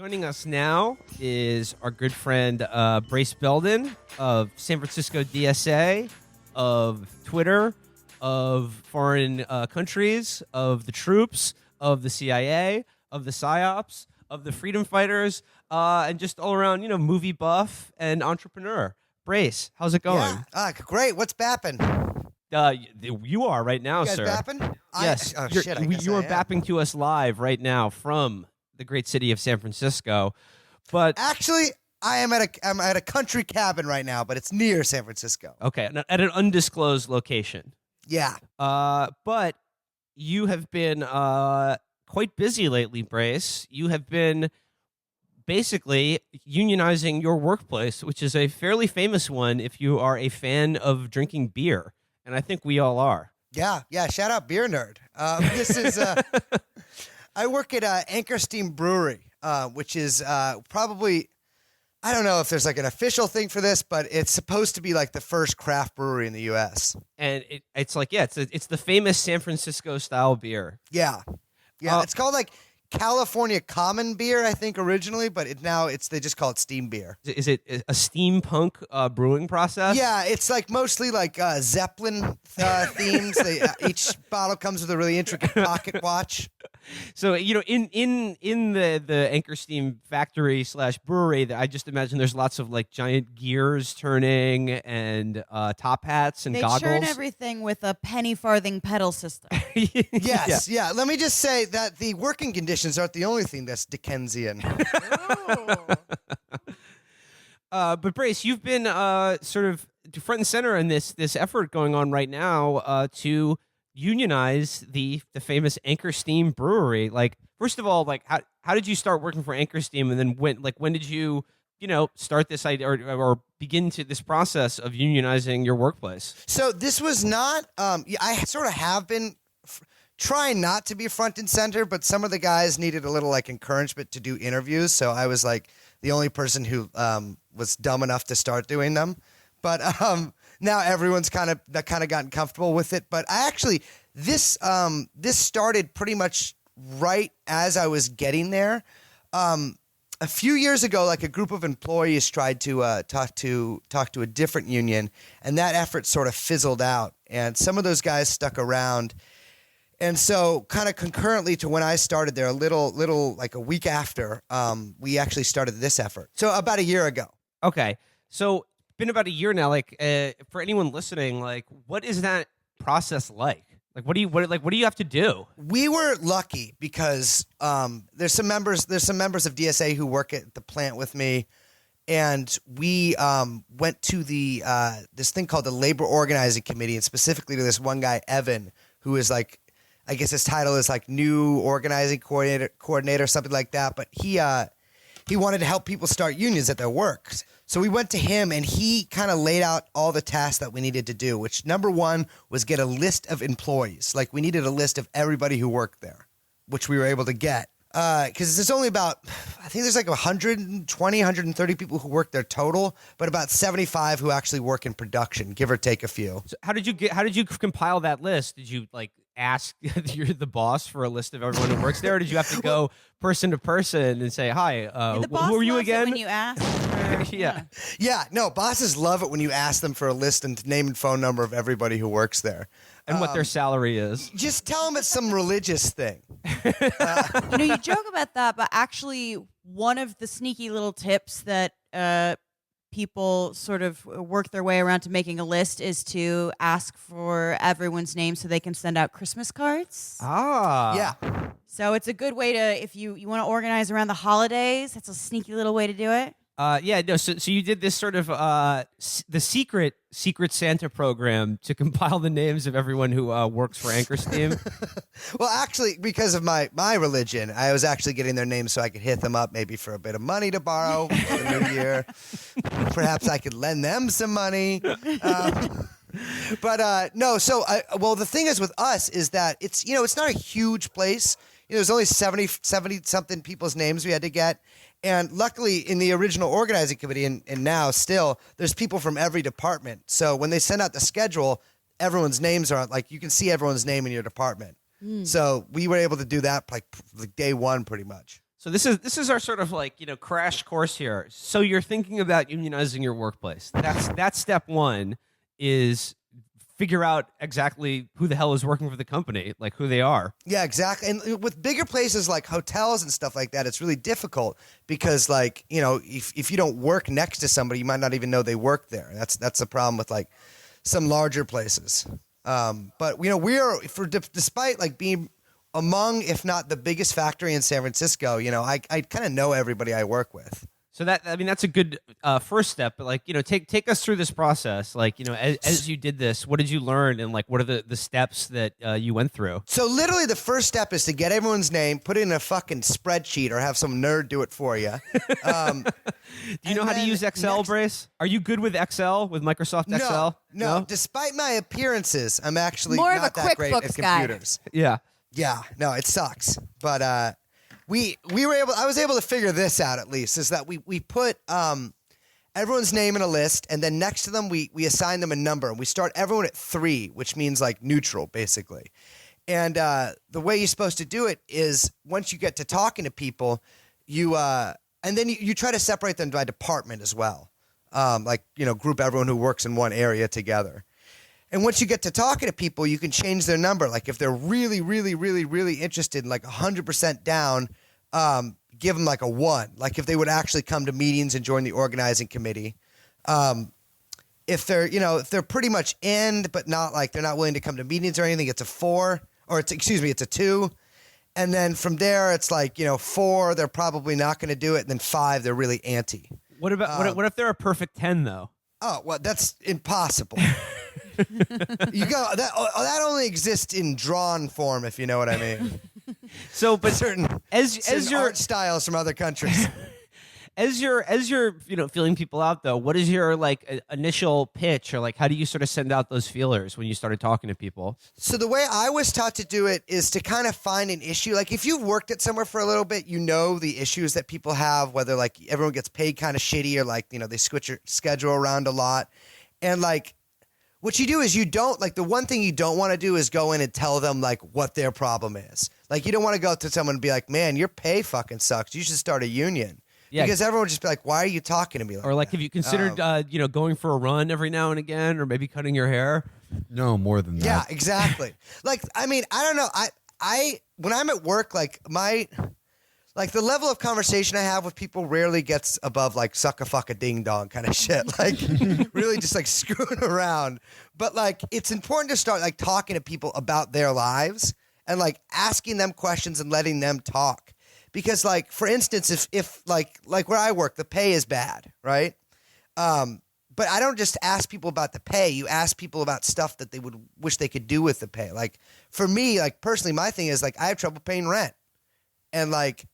Joining us now is our good friend Brace Belden of San Francisco DSA, of Twitter, of foreign countries, of the troops, of the CIA, of the PSYOPs, of the freedom fighters, and just all around, movie buff and entrepreneur. Brace, how's it going? Yeah, great. What's bapping? You are right now, You guys sir. bapping? Yes. I guess You are I am. bapping to us live right now from the great city of San Francisco. But Actually, I'm at a country cabin right now, but it's near San Francisco. okay, at an undisclosed location. Yeah. But you have been quite busy lately, Brace. You have been basically unionizing your workplace, which is a fairly famous one if you are a fan of drinking beer, and I think we all are. Yeah. Shout out Beer Nerd. This is I work at Anchor Steam Brewery, which is probably, I don't know if there's like an official thing for this, but it's supposed to be like the first craft brewery in the U.S. And it's like, it's the famous San Francisco style beer. Yeah. It's called like California Common Beer, I think originally, but they just call it steam beer. Is it a steampunk brewing process? Yeah, it's like mostly like Zeppelin themes. Each bottle comes with a really intricate pocket watch. So in the Anchor Steam factory / brewery, I just imagine there's lots of like giant gears turning and top hats and goggles. They churn everything with a penny farthing pedal system. Yes, yeah. Let me just say that the working conditions aren't the only thing that's Dickensian. But Brace, you've been sort of front and center in this effort going on right now to unionize the famous Anchor Steam Brewery. Like, first of all, like how did you start working for Anchor Steam, and then when did you start this idea or begin to this process of unionizing your workplace? So this was not. I sort of have been trying not to be front and center, but some of the guys needed a little like encouragement to do interviews, so I was like the only person who was dumb enough to start doing them. But now everyone's kind of gotten comfortable with it. But I actually this started pretty much right as I was getting there. A few years ago, like a group of employees tried to talk to a different union, and that effort sort of fizzled out. And some of those guys stuck around. And so kind of concurrently to when I started there, a little like a week after, we actually started this effort. So about a year ago. Okay. So been about a year now. Like, for anyone listening, like, what is that process like? Like, what do you have to do? We were lucky because there's some members of DSA who work at the plant with me, and we went to the this thing called the Labor Organizing Committee, and specifically to this one guy, Evan, who is like, I guess his title is like new organizing coordinator, something like that. But he wanted to help people start unions at their work. So we went to him, and he kind of laid out all the tasks that we needed to do, which number one was get a list of employees. Like, we needed a list of everybody who worked there, which we were able to get. Because there's only about, I think there's like 120, 130 people who work there total, but about 75 who actually work in production, give or take a few. So how did you compile that list? Did you like ask you're the boss for a list of everyone who works there, or did you have to go person to person and say, hi, who are you again? When you ask for, Yeah, no, bosses love it when you ask them for a list and name and phone number of everybody who works there. And what their salary is. Just tell them it's some religious thing. You joke about that, but actually one of the sneaky little tips that people sort of work their way around to making a list is to ask for everyone's name so they can send out Christmas cards. Ah. Yeah. So it's a good way to, if you want to organize around the holidays, that's a sneaky little way to do it. So you did this sort of the secret Santa program to compile the names of everyone who works for Anchor Steam. Well, actually, because of my religion, I was actually getting their names so I could hit them up maybe for a bit of money to borrow for the new year. Perhaps I could lend them some money. But no, so the thing is with us is that it's not a huge place. There's only 70 something people's names we had to get. And luckily, in the original organizing committee, and now still, there's people from every department. So when they send out the schedule, everyone's names are like, you can see everyone's name in your department. So we were able to do that like day one, pretty much. So this is our sort of like, crash course here. So you're thinking about unionizing your workplace. That's step one, is figure out exactly who the hell is working for the company, like who they are. Yeah, exactly. And with bigger places like hotels and stuff like that, it's really difficult because, like, if you don't work next to somebody, you might not even know they work there. That's the problem with like some larger places. But we are despite like being among, if not the biggest factory in San Francisco, I kind of know everybody I work with. So that's a good first step. But like, take us through this process. Like, as you did this, what did you learn, and like, what are the steps that you went through? So literally, the first step is to get everyone's name, put it in a fucking spreadsheet, or have some nerd do it for you. Do you know how to use Excel, Brace? Are you good with Excel, with Microsoft Excel? No. Despite my appearances, I'm actually More of not a that great at QuickBooks guy. computers. Yeah. Yeah, no, it sucks. But we were able. I was able to figure this out at least. Is that we put everyone's name in a list, and then next to them we assign them a number, and we start everyone at 3, which means like neutral basically. And the way you're supposed to do it is once you get to talking to people, you and then you try to separate them by department as well. Group everyone who works in one area together. And once you get to talking to people, you can change their number. Like if they're really, really, really, really interested, like 100% down, give them like a 1. Like if they would actually come to meetings and join the organizing committee. If they're pretty much in, but not like they're not willing to come to meetings or anything, it's a 4, or it's a 2. And then from there, it's like, 4, they're probably not going to do it. And then 5, they're really anti. What about what if they're a perfect 10 though? Oh, well, that's impossible. That only exists in drawn form, if you know what I mean. So, but certain your art styles from other countries. As you're feeling people out though, what is your like initial pitch, or like how do you sort of send out those feelers when you started talking to people? So the way I was taught to do it is to kind of find an issue. Like if you've worked at somewhere for a little bit, the issues that people have, whether like everyone gets paid kind of shitty, or like they switch your schedule around a lot, and like. What you do is you don't, like, the one thing you don't want to do is go in and tell them, like, what their problem is. Like, you don't want to go to someone and be like, man, your pay fucking sucks. You should start a union. Yeah. Because everyone would just be like, why are you talking to me like that? Or, like, have you considered, going for a run every now and again, or maybe cutting your hair? No, more than that. Yeah, exactly. Like, I mean, I don't know. I when I'm at work, like, the level of conversation I have with people rarely gets above like suck a fuck a ding dong kind of shit. Like really just like screwing around. But like it's important to start like talking to people about their lives and like asking them questions and letting them talk. Because like for instance, if like where I work, the pay is bad, right? But I don't just ask people about the pay. You ask people about stuff that they would wish they could do with the pay. Like for me, like personally, my thing is like I have trouble paying rent. And like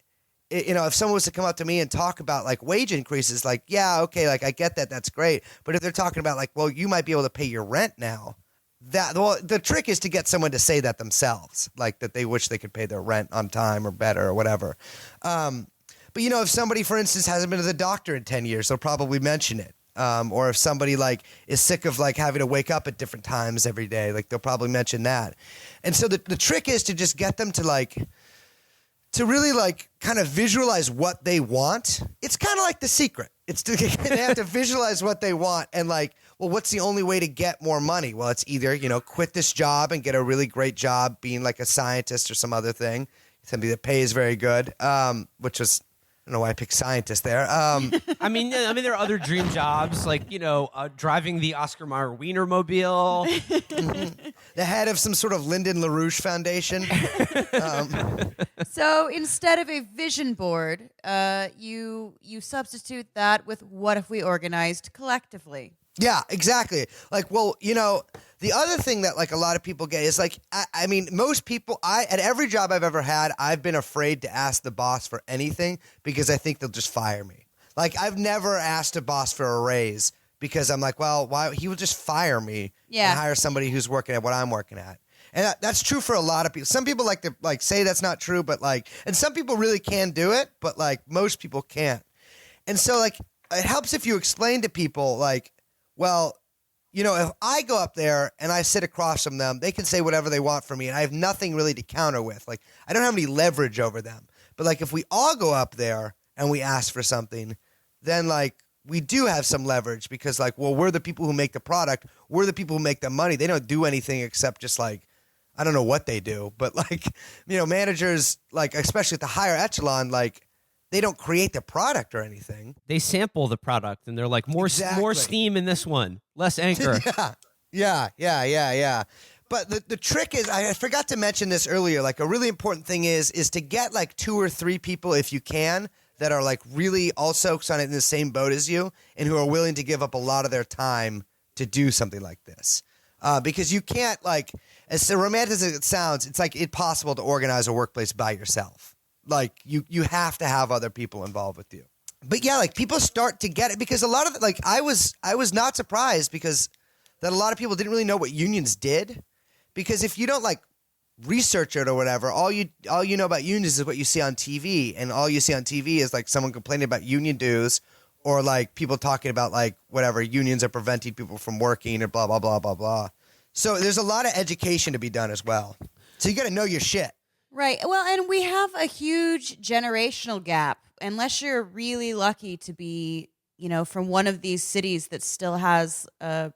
if someone was to come up to me and talk about like wage increases, like, yeah, okay, like I get that. That's great. But if they're talking about like, well, you might be able to pay your rent now. The trick is to get someone to say that themselves, like that they wish they could pay their rent on time or better or whatever. But if somebody, for instance, hasn't been to the doctor in 10 years, they'll probably mention it. Or if somebody like is sick of like having to wake up at different times every day, like they'll probably mention that. And so the trick is to just get them to like, to really like kind of visualize what they want. It's kind of like The Secret. They have to visualize what they want and like, well, what's the only way to get more money? Well, it's either, quit this job and get a really great job being like a scientist or some other thing. Something that pays very good, which was, I don't know why I picked scientist there. I mean, there are other dream jobs like, driving the Oscar Mayer Wienermobile. The head of some sort of Lyndon LaRouche Foundation. So instead of a vision board, you substitute that with what if we organized collectively? Yeah, exactly. Like, well, the other thing that like a lot of people get is like, I mean, most people, at every job I've ever had, I've been afraid to ask the boss for anything because I think they'll just fire me. Like, I've never asked a boss for a raise because I'm like, well, why? He will just fire me and hire somebody who's working at what I'm working at. And that's true for a lot of people. Some people like to like say that's not true, but like, and some people really can do it, but like most people can't. And so like, it helps if you explain to people like, well, if I go up there and I sit across from them, they can say whatever they want from me, and I have nothing really to counter with. Like, I don't have any leverage over them. But like if we all go up there and we ask for something, then like we do have some leverage because like, well, we're the people who make the product. We're the people who make the money. They don't do anything except just like, I don't know what they do, but like, managers, like especially at the higher echelon, like they don't create the product or anything. They sample the product and they're like, more steam in this one, less anchor. Yeah. But the trick is, I forgot to mention this earlier, like a really important thing is to get like 2 or 3 people if you can that are like really also kind of in the same boat as you and who are willing to give up a lot of their time to do something like this. Because you can't like, as romantic as it sounds, it's like impossible to organize a workplace by yourself. Like you have to have other people involved with you. But yeah, like people start to get it because a lot of it, like I was not surprised because that a lot of people didn't really know what unions did. Because if you don't like research it or whatever, all you know about unions is what you see on TV, and all you see on TV is like someone complaining about union dues or like people talking about like whatever unions are preventing people from working or blah blah blah blah blah. So there's a lot of education to be done as well. So you got to know your shit. Right. Well, and we have a huge generational gap. Unless you're really lucky to be, from one of these cities that still has, a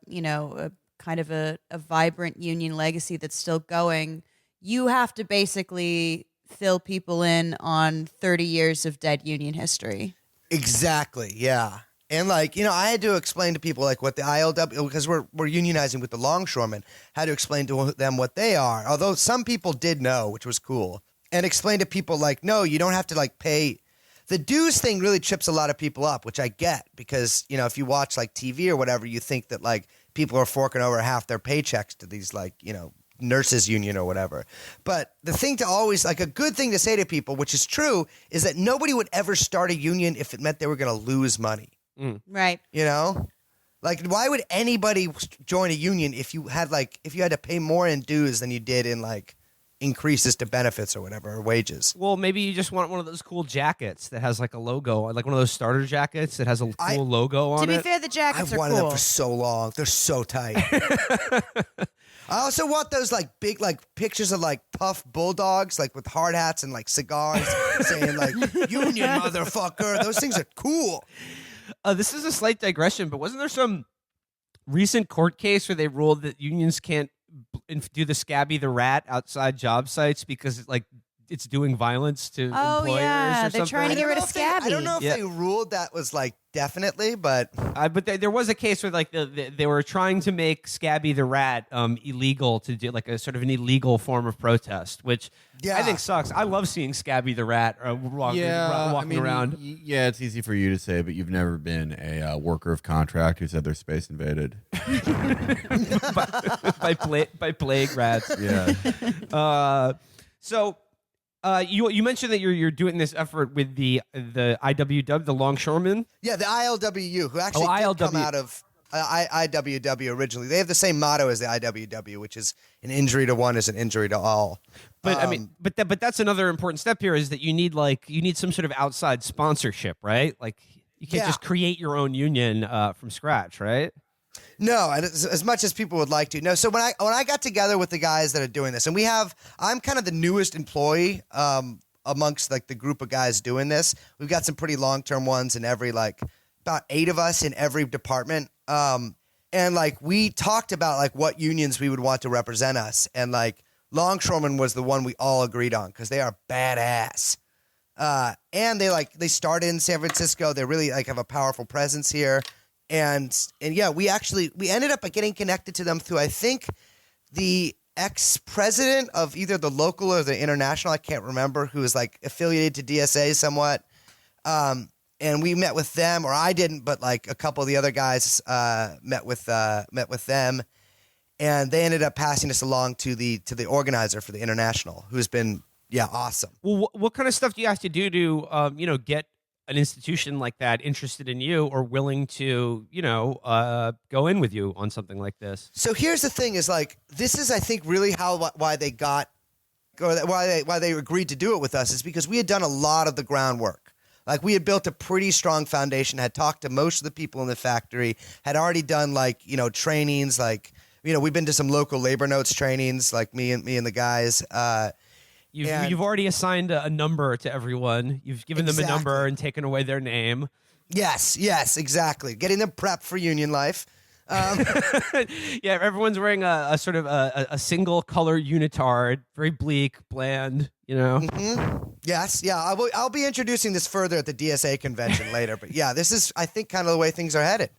kind of a vibrant union legacy that's still going, you have to basically fill people in on 30 years of dead union history. Exactly. Yeah. And like, I had to explain to people like what the ILW, because we're unionizing with the longshoremen, had to explain to them what they are. Although some people did know, which was cool, and explain to people like, no, you don't have to like pay. The dues thing really trips a lot of people up, which I get because, if you watch like TV or whatever, you think that like people are forking over half their paychecks to these like, nurses union or whatever. But the thing to always, like a good thing to say to people, which is true, is that nobody would ever start a union if it meant they were going to lose money. Right. Like why would anybody join a union if you had to pay more in dues than you did in like increases to benefits or whatever, or wages? Well, maybe you just want one of those cool jackets that has like a logo, like one of those starter jackets that has a cool logo on it. To be fair, the jackets are cool. I've wanted them for so long. They're so tight. I also want those like big like pictures of like puff bulldogs like with hard hats and like cigars saying like union motherfucker. Those things are cool. This is a slight digression, but wasn't there some recent court case where they ruled that unions can't do the Scabby the Rat outside job sites because it's doing violence to employers or they're something? trying to get rid of Scabby. I don't know if they ruled that was like definitely, but there was a case where like they were trying to make Scabby the Rat illegal to do like a sort of an illegal form of protest, which I think sucks. I love seeing Scabby the Rat walking around. Yeah, it's easy for you to say, but you've never been a worker of contract who's had their space invaded by plague rats. Yeah. So you mentioned that you're doing this effort with the IWW, the longshoremen. Yeah, the ILWU, who actually did come out of IWW originally. They have the same motto as the IWW, which is an injury to one is an injury to all. But I mean, but that's another important step here is that you need some sort of outside sponsorship, right? Like you can't just create your own union from scratch, right? No, and as much as people would like to. No, so when I got together with the guys that are doing this, and I'm kind of the newest employee amongst like the group of guys doing this. We've got some pretty long-term ones in every like about 8 of us in every department. And like we talked about like what unions we would want to represent us, and like longshoremen was the one we all agreed on because they are badass. And they started in San Francisco. They really like have a powerful presence here. And yeah, we ended up getting connected to them through, I think, the ex-president of either the local or the international, I can't remember, who was like affiliated to DSA somewhat. And we met with them, or I didn't, but like a couple of the other guys met with them, and they ended up passing us along to the organizer for the international, who's been awesome. Well, what kind of stuff do you have to do to get an institution like that interested in you or willing to, go in with you on something like this? So here's the thing: is like this is, I think, really why they agreed to do it with us is because we had done a lot of the groundwork. Like we had built a pretty strong foundation, had talked to most of the people in the factory, had already done trainings, we've been to some local labor notes trainings, like me and the guys. You've already assigned a number to everyone. You've given them a number and taken away their name. Yes, exactly. Getting them prepped for union life. Yeah, everyone's wearing a sort of a single color unitard, very bleak, bland. Yes, yeah. I'll be introducing this further at the DSA convention later. But yeah, this is, I think, kind of the way things are headed.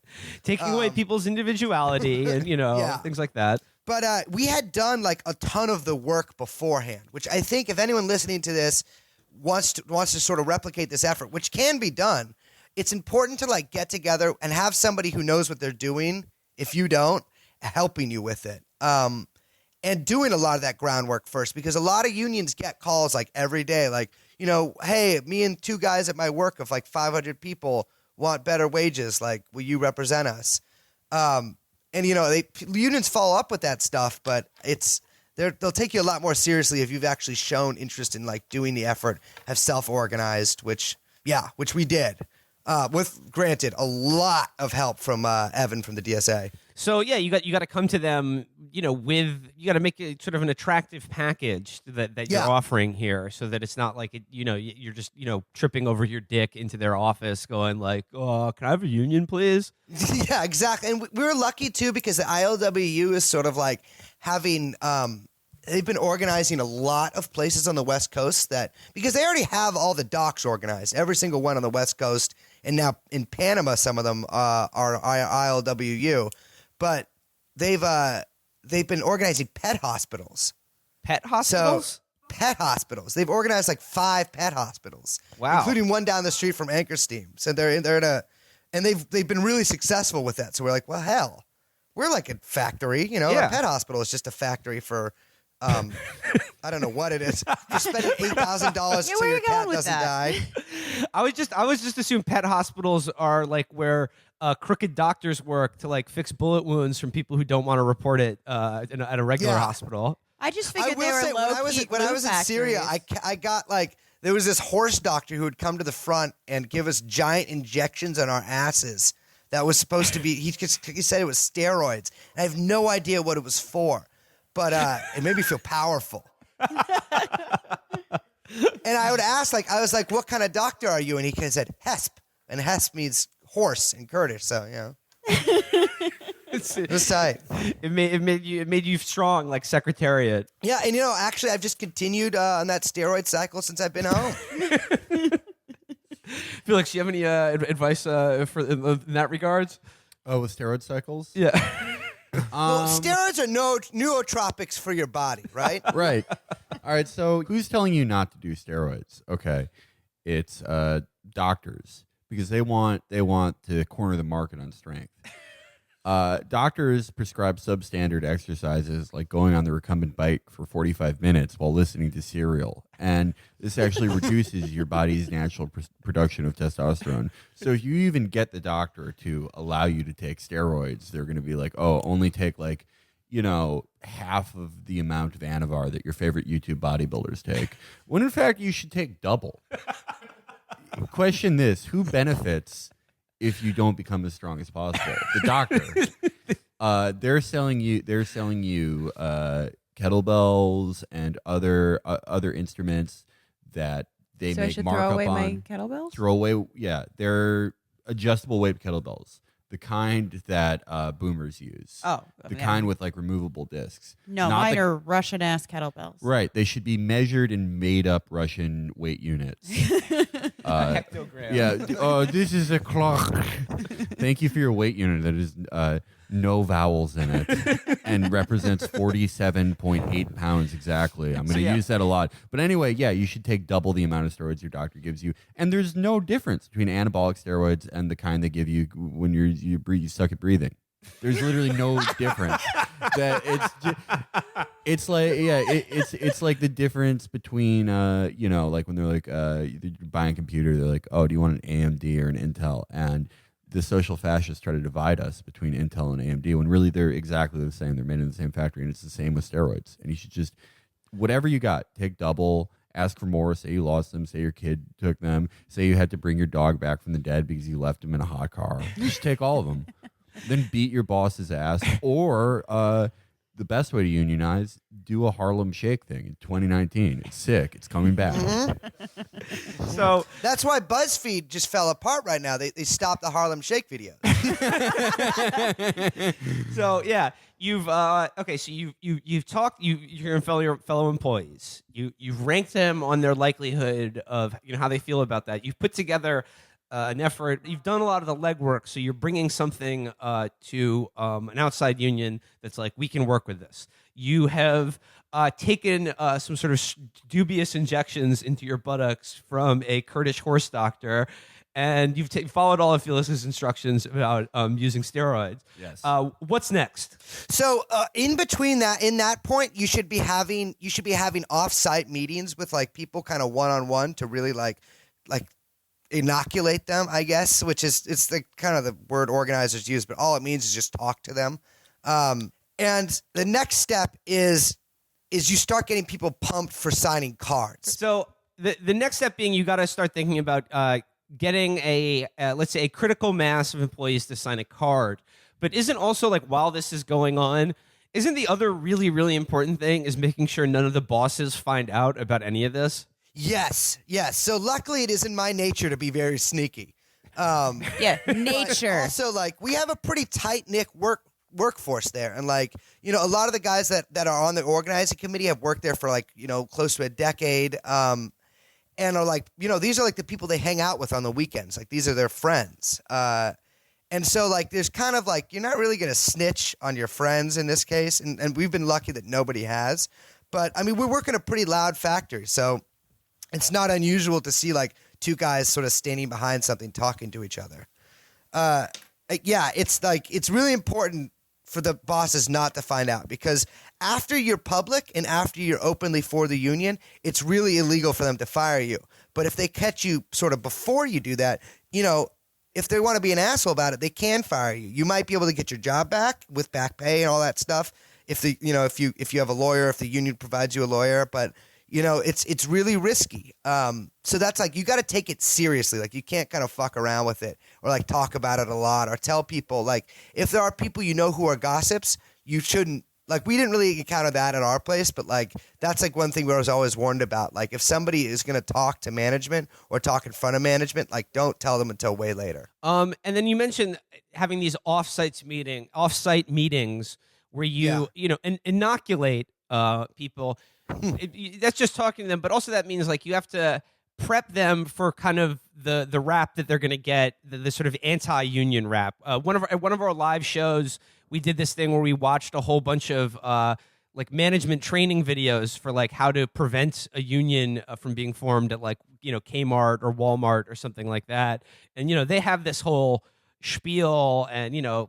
Taking away people's individuality and things like that. But we had done like a ton of the work beforehand, which I think if anyone listening to this wants to sort of replicate this effort, which can be done, it's important to like get together and have somebody who knows what they're doing, if you don't, helping you with it. And doing a lot of that groundwork first, because a lot of unions get calls like every day, like, hey, me and 2 guys at my work of like 500 people want better wages. Like, will you represent us? And unions follow up with that stuff, but they'll take you a lot more seriously if you've actually shown interest in like doing the effort, have self-organized, which we did. With, granted, a lot of help from Evan from the DSA. So yeah, you got to come to them, you got to make it sort of an attractive package that you're offering here, so that it's not like you're just tripping over your dick into their office, going like, oh, can I have a union, please? Yeah, exactly. And we were lucky too, because the ILWU is sort of like having. They've been organizing a lot of places on the West Coast because they already have all the docks organized, every single one on the West Coast, and now in Panama, some of them are ILWU, but they've been organizing pet hospitals. Pet hospitals? So, pet hospitals. They've organized like 5 pet hospitals, wow, including one down the street from Anchor Steam. So they're in a, and they've been really successful with that. So we're like, well, hell, we're like a factory, A pet hospital is just a factory for. I don't know what it is. For spending $8,000 so your cat doesn't die. I was just assuming pet hospitals are like where crooked doctors work to like fix bullet wounds from people who don't want to report it at a regular hospital. I just figured they were low-key when I was in Syria, I got like there was this horse doctor who would come to the front and give us giant injections on our asses. That was supposed to be. He said it was steroids. And I have no idea what it was for. But it made me feel powerful. And I would ask, I was like, what kind of doctor are you? And he said, Hesp. And Hesp means horse in Kurdish. So, it was tight. It made you strong, like Secretariat. Yeah, and actually, I've just continued on that steroid cycle since I've been home. Felix, do you have any advice for in that regards? Oh, with steroid cycles? Yeah. Well, steroids are nootropics for your body, right? Right. All right. So who's telling you not to do steroids? Okay. It's doctors, because they want to corner the market on strength. Doctors prescribe substandard exercises like going on the recumbent bike for 45 minutes while listening to Serial. And this actually reduces your body's natural production of testosterone. So if you even get the doctor to allow you to take steroids, they're going to be like, oh, only take half of the amount of Anavar that your favorite YouTube bodybuilders take. When in fact, you should take double. Question this: who benefits if you don't become as strong as possible? The doctor. They're selling you kettlebells and other instruments that they so I make should markup throw away on. my kettlebells? Throw away, yeah. They're adjustable weight kettlebells, the kind that boomers use. Oh, the kind with like removable discs. No, Not mine are Russian ass kettlebells. Right. They should be measured in made up Russian weight units. Hectogram. Yeah. Oh, this is a clock. Thank you for your weight unit that is no vowels in it and represents 47.8 pounds exactly. I'm going to use that a lot. But anyway, yeah, you should take double the amount of steroids your doctor gives you. And there's no difference between anabolic steroids and the kind they give you when you suck at breathing. There's literally no difference. It's like the difference between like when they're like you're buying a computer, they're like, oh, do you want an AMD or an Intel? And the social fascists try to divide us between Intel and AMD when really they're exactly the same. They're made in the same factory, and it's the same with steroids. And you should just whatever you got, take double. Ask for more. Say you lost them. Say your kid took them. Say you had to bring your dog back from the dead because you left him in a hot car. Just take all of them. Then beat your boss's ass, or the best way to unionize, do a Harlem Shake thing in 2019. It's sick. It's coming back. So That's why BuzzFeed just fell apart right now. They stopped the Harlem Shake videos. So yeah, you've okay. So you've talked. You're fellow employees. You've ranked them on their likelihood of how they feel about that. You've put together an effort. You've done a lot of the legwork. So you're bringing something to an outside union that's like, we can work with this. You have taken some sort of dubious injections into your buttocks from a Kurdish horse doctor. And you've followed all of Felix's instructions about using steroids. Yes. What's next? So in between that, in that point, you should be having off-site meetings with like people kind of one-on-one to really like inoculate them, I guess, which is it's the kind of the word organizers use, but all it means is just talk to them. And the next step is you start getting people pumped for signing cards. So the next step being you got to start thinking about getting let's say a critical mass of employees to sign a card. But isn't also like while this is going on, isn't the other really, really important thing is making sure none of the bosses find out about any of this? Yes. So luckily it is in my nature to be very sneaky. Yeah, nature. Also, like, we have a pretty tight-knit workforce there. And, like, a lot of the guys that are on the organizing committee have worked there for, like, close to a decade. And are, like, these are, like, the people they hang out with on the weekends. Like, these are their friends. And so, like, there's kind of, like, you're not really going to snitch on your friends in this case. And we've been lucky that nobody has. But, I mean, we work in a pretty loud factory, so it's not unusual to see, like, two guys sort of standing behind something talking to each other. Yeah, it's really important for the bosses not to find out, because after you're public and after you're openly for the union, it's really illegal for them to fire you. But if they catch you sort of before you do that, if they want to be an asshole about it, they can fire you. You might be able to get your job back with back pay and all that stuff if you have a lawyer, if the union provides you a lawyer, but it's really risky. So that's like, you got to take it seriously. Like, you can't kind of fuck around with it or like talk about it a lot or tell people, like, if there are people who are gossips, you shouldn't, like, we didn't really encounter that at our place, but like, that's like one thing where I was always warned about. Like, if somebody is going to talk to management or talk in front of management, like, don't tell them until way later. And then you mentioned having these offsite meetings where you inoculate people. That's just talking to them, but also that means like you have to prep them for kind of the rap that they're going to get, the sort of anti-union rap. One of our live shows, we did this thing where we watched a whole bunch of like management training videos for like how to prevent a union from being formed at like Kmart or Walmart or something like that, and they have this whole spiel and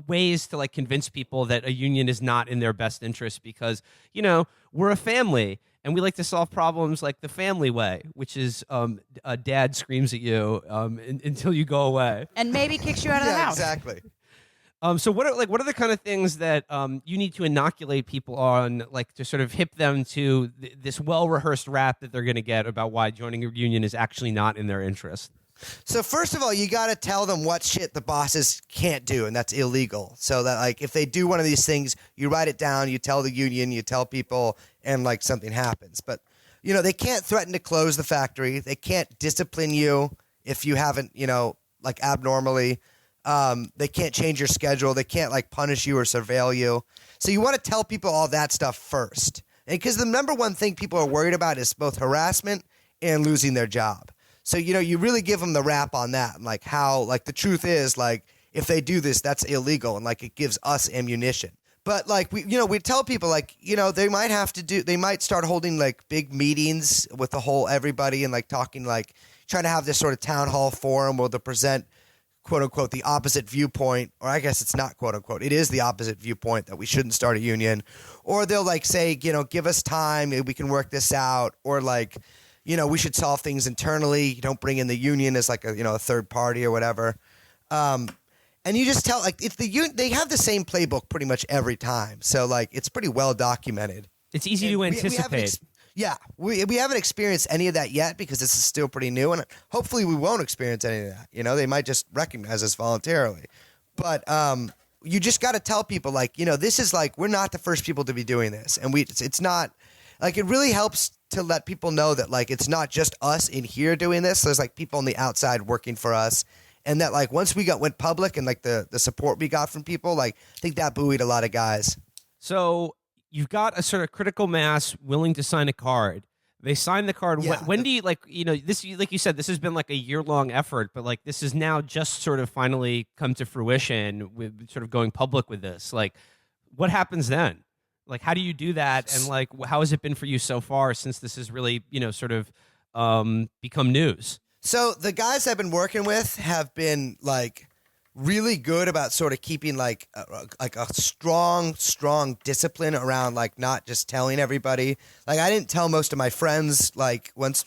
ways to like convince people that a union is not in their best interest because we're a family and we like to solve problems like the family way, which is dad screams at you until you go away And maybe kicks you out of the house. Exactly. So what are the kind of things that you need to inoculate people on, like to sort of hip them to this well-rehearsed rap that they're going to get about why joining a union is actually not in their interest? So first of all, you got to tell them what shit the bosses can't do, and that's illegal. So that, like, if they do one of these things, you write it down, you tell the union, you tell people, and like something happens. But they can't threaten to close the factory. They can't discipline you if you haven't, like abnormally. They can't change your schedule. They can't like punish you or surveil you. So you want to tell people all that stuff first, and because the number one thing people are worried about is both harassment and losing their job. So, you really give them the rap on that. And like how, like the truth is, like, if they do this, that's illegal. And like, it gives us ammunition. But like, we tell people like, they might start holding like big meetings with everybody and like talking, like trying to have this sort of town hall forum where they'll present, quote unquote, the opposite viewpoint. Or I guess it's not quote unquote. It is the opposite viewpoint that we shouldn't start a union. Or they'll like say, give us time. Maybe we can work this out. Or like, we should solve things internally. You don't bring in the union as like a third party or whatever. And you just tell, like, if they have the same playbook pretty much every time. So like, it's pretty well documented. It's easy to anticipate. We haven't experienced any of that yet because this is still pretty new, and hopefully we won't experience any of that. They might just recognize us voluntarily. But you just got to tell people like, this is like, we're not the first people to be doing this. And it's not like, it really helps to let people know that like, it's not just us in here doing this. There's like people on the outside working for us. And that like, once we went public and like the support we got from people, like I think that buoyed a lot of guys. So you've got a sort of critical mass willing to sign a card. They sign the card. Yeah. When do you this? Like you said, this has been like a year-long effort, but like this is now just sort of finally come to fruition with sort of going public with this. Like, what happens then? Like, how do you do that? And like, how has it been for you so far since this has really sort of become news? So the guys I've been working with have been like really good about sort of keeping like a strong discipline around like not just telling everybody. Like I didn't tell most of my friends like once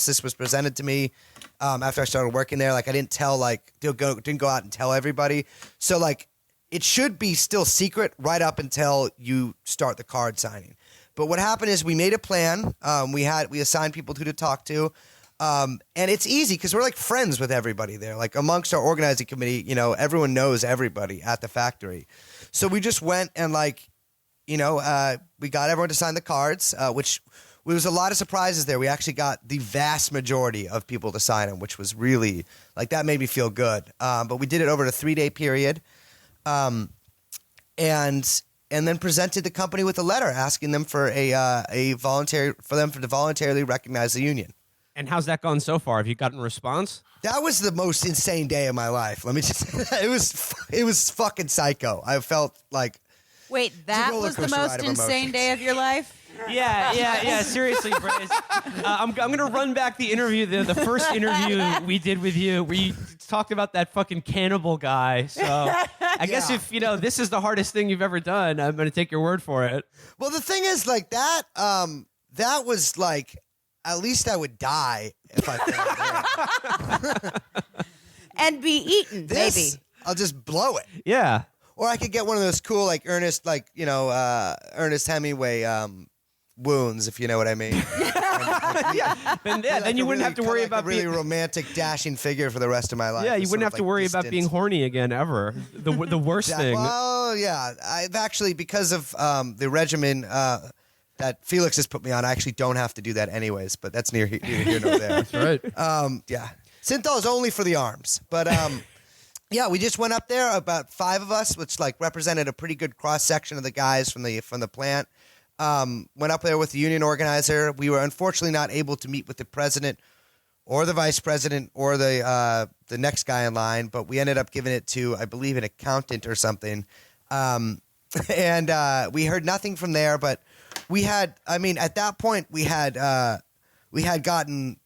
this was presented to me after I started working there, like I didn't tell didn't go out and tell everybody. So like it should be still secret right up until you start the card signing. But what happened is we made a plan. We assigned people to talk to. And it's easy because we're like friends with everybody there. Like amongst our organizing committee, everyone knows everybody at the factory. So we just went and we got everyone to sign the cards, which there was a lot of surprises there. We actually got the vast majority of people to sign them, which was really like that made me feel good. But we did it over a 3-day period, and then presented the company with a letter asking them for to voluntarily recognize the union. And how's that gone so far? Have you gotten a response? That was the most insane day of my life. Let me just it was fucking psycho. I felt like Wait, that was the most insane day of your life? Yeah. Seriously, Brace. I'm going to run back the interview, the first interview we did with you, where you talked about that fucking cannibal guy. So I guess if, this is the hardest thing you've ever done, I'm going to take your word for it. Well, the thing is, like, that was, like, at least I would die if I failed. And be eaten, maybe. I'll just blow it. Yeah. Or I could get one of those cool, like, Ernest Hemingway wounds, if you know what I mean. Then you wouldn't have to worry about a really romantic, dashing figure for the rest of my life. Yeah, you wouldn't have to worry about being horny again ever. The worst thing. Well, yeah. I've actually, because of the regimen that Felix has put me on, I actually don't have to do that anyways, but that's neither here nor there. That's right. Yeah. Synthol is only for the arms. But yeah, we just went up there, about 5 of us, which like represented a pretty good cross-section of the guys from the plant. Went up there with the union organizer. We were unfortunately not able to meet with the president or the vice president or the next guy in line, but we ended up giving it to, I believe, an accountant or something. And we heard nothing from there, but we had, at that point we had gotten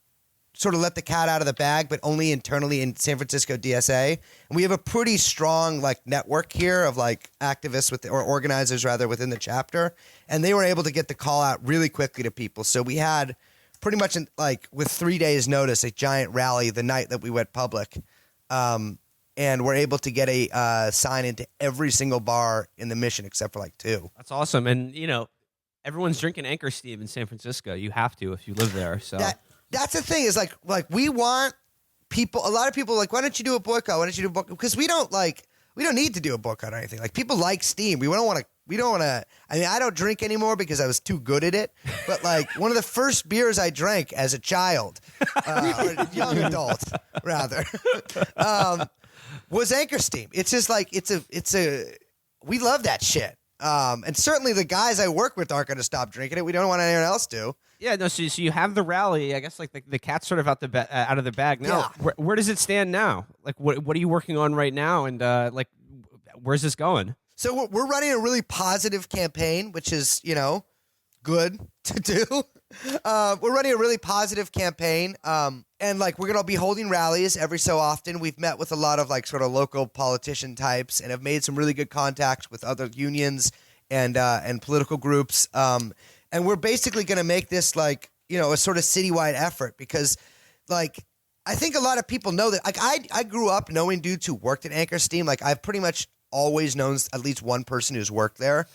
sort of let the cat out of the bag, but only internally in San Francisco DSA. And we have a pretty strong like network here of like activists or organizers rather within the chapter. And they were able to get the call out really quickly to people. So we had pretty much with 3 days notice, a giant rally the night that we went public. And we're able to get a sign into every single bar in the Mission except for like 2. That's awesome. And, everyone's drinking Anchor Steam in San Francisco. You have to if you live there. So that's the thing is like we want people. A lot of people are like, why don't you do a boycott? Why don't you do a boycott? Because we don't need to do a boycott or anything. Like people like Steam. We don't want to. I don't drink anymore because I was too good at it. But like one of the first beers I drank as a child, or young adult rather, was Anchor Steam. It's just like we love that shit. And certainly the guys I work with aren't going to stop drinking it. We don't want anyone else to. Yeah, no. So you have the rally. I guess like the cat's sort of out of the bag now. Yeah. Where does it stand now? Like what are you working on right now? And where's this going? So we're running a really positive campaign, which is good to do. We're running a really positive campaign, and like we're gonna be holding rallies every so often. We've met with a lot of like sort of local politician types, and have made some really good contacts with other unions and political groups. And we're basically gonna make this like a sort of citywide effort because like I think a lot of people know that like I grew up knowing dudes who worked at Anchor Steam. Like I've pretty much always known at least one person who's worked there.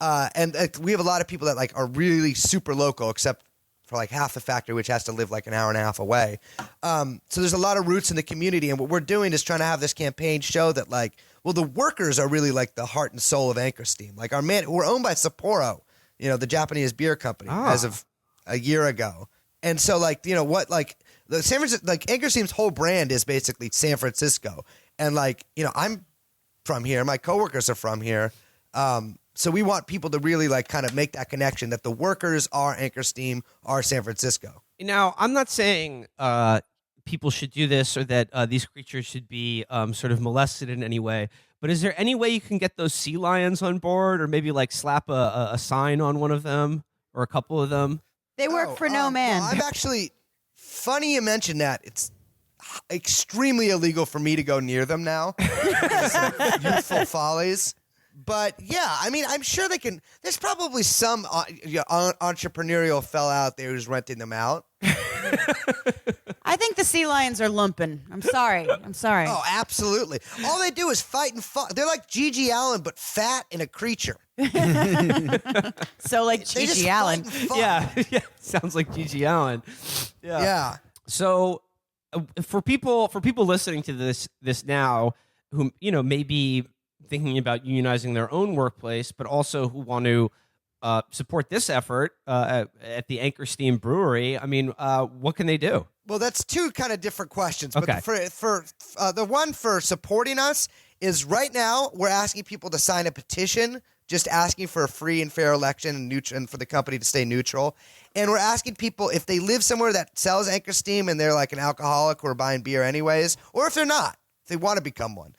And we have a lot of people that like are really super local, except for like half the factory, which has to live like an hour and a half away. So there's a lot of roots in the community, and what we're doing is trying to have this campaign show that like, well, the workers are really like the heart and soul of Anchor Steam. Like we're owned by Sapporo, the Japanese beer company, as of a year ago. And so like, what, like the San Francisco, like Anchor Steam's whole brand is basically San Francisco. And like, I'm from here. My coworkers are from here. So we want people to really like kind of make that connection that the workers are Anchor Steam, are San Francisco. Now, I'm not saying people should do this or that these creatures should be sort of molested in any way, but is there any way you can get those sea lions on board, or maybe like slap a sign on one of them or a couple of them? They work for no man. Well, I'm actually, funny you mentioned that. It's extremely illegal for me to go near them now. Youthful follies. But yeah, I mean, I'm sure they can. There's probably some entrepreneurial fella out there who's renting them out. I think the sea lions are lumping. I'm sorry. Oh, absolutely. All they do is fight and fuck. They're like Gigi Allen, but fat and a creature. So like They just Gigi Allen. fight and fuck. Yeah, sounds like Gigi Allen. Yeah. So for people listening to this now, who maybe thinking about unionizing their own workplace, but also who want to support this effort at the Anchor Steam Brewery, I mean, what can they do? Well, that's two kind of different questions. But Okay. for the one for supporting us is right now we're asking people to sign a petition, just asking for a free and fair election and for the company to stay neutral. And we're asking people if they live somewhere that sells Anchor Steam and they're like an alcoholic who are buying beer anyways, or if they're not, if they want to become one,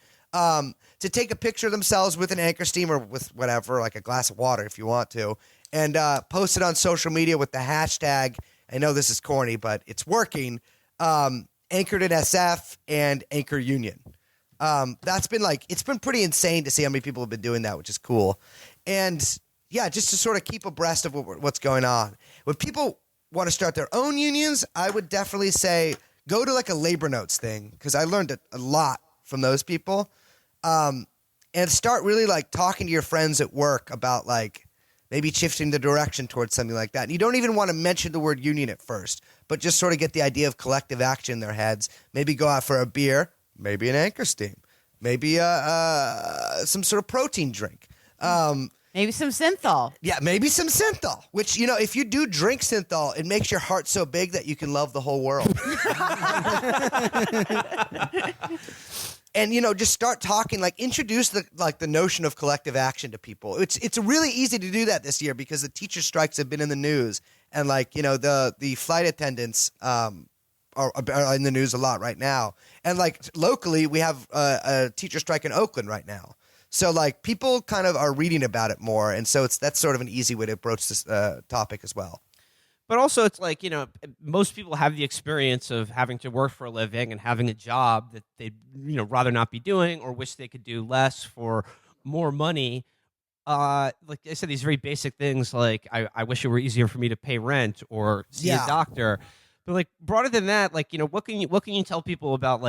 to take a picture of themselves with an Anchor Steam or with whatever, like a glass of water if you want to, and post it on social media with the hashtag. I know this is corny, but it's working. Anchored in SF and Anchor Union. That's been it's been pretty insane to see how many people have been doing that, which is cool. And yeah, just to sort of keep abreast of what's going on. When people want to start their own unions, I would definitely say go to like a labor notes thing, because I learned a lot from those people. And start really like talking to your friends at work about like maybe shifting the direction towards something like that. And you don't even want to mention the word union at first, but just sort of get the idea of collective action in their heads. Maybe go out for a beer, maybe an Anchor Steam, maybe some sort of protein drink. Maybe some synthol. Yeah, maybe some synthol, which, if you do drink synthol, it makes your heart so big that you can love the whole world. And, just start talking, introduce the notion of collective action to people. It's really easy to do that this year because the teacher strikes have been in the news, and the flight attendants are in the news a lot right now. And locally, we have a teacher strike in Oakland right now. So people kind of are reading about it more, and so that's sort of an easy way to approach this topic as well. But also, it's most people have the experience of having to work for a living and having a job that they'd rather not be doing, or wish they could do less for more money. Like I said, these very basic things, like I wish it were easier for me to pay rent or see a doctor. But broader than that, what can you tell people about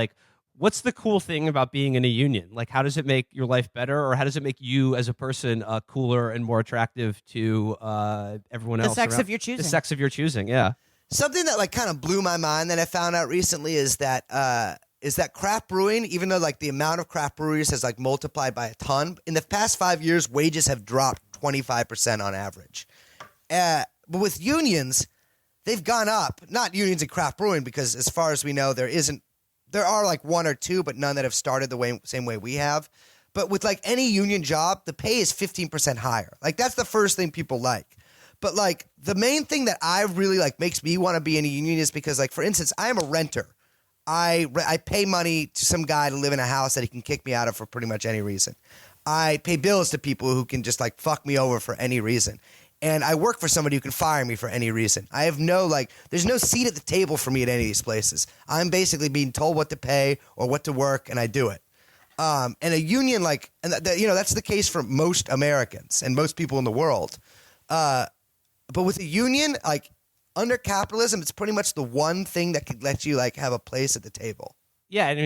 what's the cool thing about being in a union? How does it make your life better, or how does it make you as a person cooler and more attractive to everyone else? The sex around? of your choosing. The sex of your choosing, yeah. Something that kind of blew my mind that I found out recently is that craft brewing, even though the amount of craft breweries has multiplied by a ton, in the past 5 years, wages have dropped 25% on average. But with unions, they've gone up. Not unions in craft brewing, because as far as we know, there are one or two, but none that have started the same way we have. But with any union job, the pay is 15% higher. That's the first thing people like. But the main thing that I really makes me want to be in a union is because for instance, I am a renter. I pay money to some guy to live in a house that he can kick me out of for pretty much any reason. I pay bills to people who can just fuck me over for any reason. And I work for somebody who can fire me for any reason. I have there's no seat at the table for me at any of these places. I'm basically being told what to pay or what to work, and I do it. And a union, that's the case for most Americans and most people in the world. But with a union, under capitalism, it's pretty much the one thing that could let you have a place at the table. Yeah, and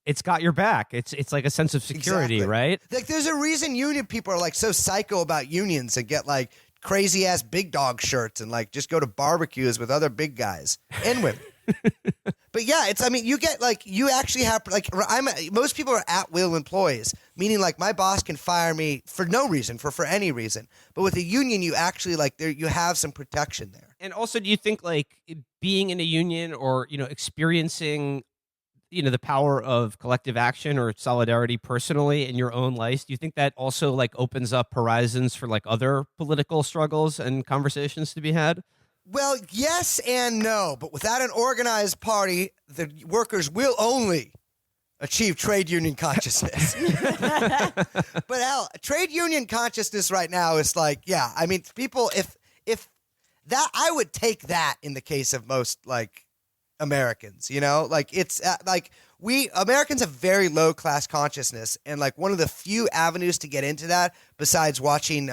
it's got your back. It's like a sense of security, Exactly. right? There's a reason union people are so psycho about unions and get crazy ass big dog shirts and like just go to barbecues with other big guys and women. But yeah, I mean, you get like, you actually have like, most people are at will employees, meaning like my boss can fire me for no reason, for any reason. But with a union, you actually like you have some protection there. And also, do you think like being in a union or, experiencing, the power of collective action or solidarity personally in your own life, do you think that also like opens up horizons for like other political struggles and conversations to be had? Well, yes and no, but without an organized party, the workers will only achieve trade union consciousness. But hell, trade union consciousness right now is like, yeah, I mean, people, if that, I would take that in the case of most like Americans, like it's like we Americans have very low class consciousness, and like one of the few avenues to get into that besides watching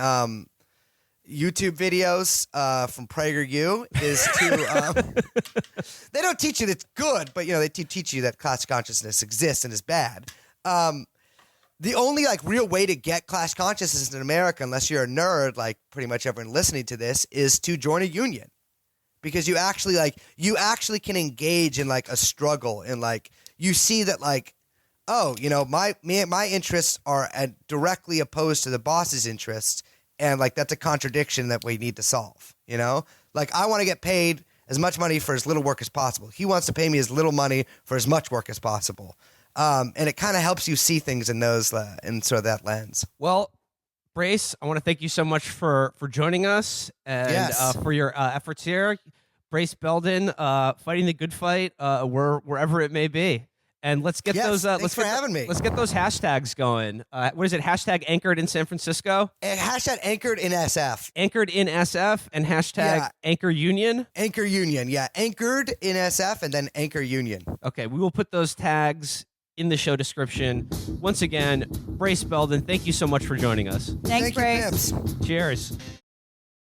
YouTube videos from PragerU is to they don't teach you that it's good, but they teach you that class consciousness exists and is bad. The only like real way to get class consciousness in America, unless you're a nerd like pretty much everyone listening to this, is to join a union. Because you actually can engage in like a struggle, and like you see that like, oh, my interests are directly opposed to the boss's interests, and like that's a contradiction that we need to solve. Like I want to get paid as much money for as little work as possible. He wants to pay me as little money for as much work as possible, and it kind of helps you see things in those in sort of that lens. Well, Brace, I want to thank you so much for joining us and for your efforts here. Brace Belden, fighting the good fight, wherever it may be. And let's get those. Thanks for having me. Let's get those hashtags going. What is it? Hashtag anchored in San Francisco. And hashtag anchored in SF. Anchored in SF and hashtag Anchor Union. Anchor Union, yeah. Anchored in SF and then Anchor Union. Okay, we will put those tags in the show description. Once again, Brace Belden, thank you so much for joining us. Thanks, Thank you, Brace. Pimps. Cheers.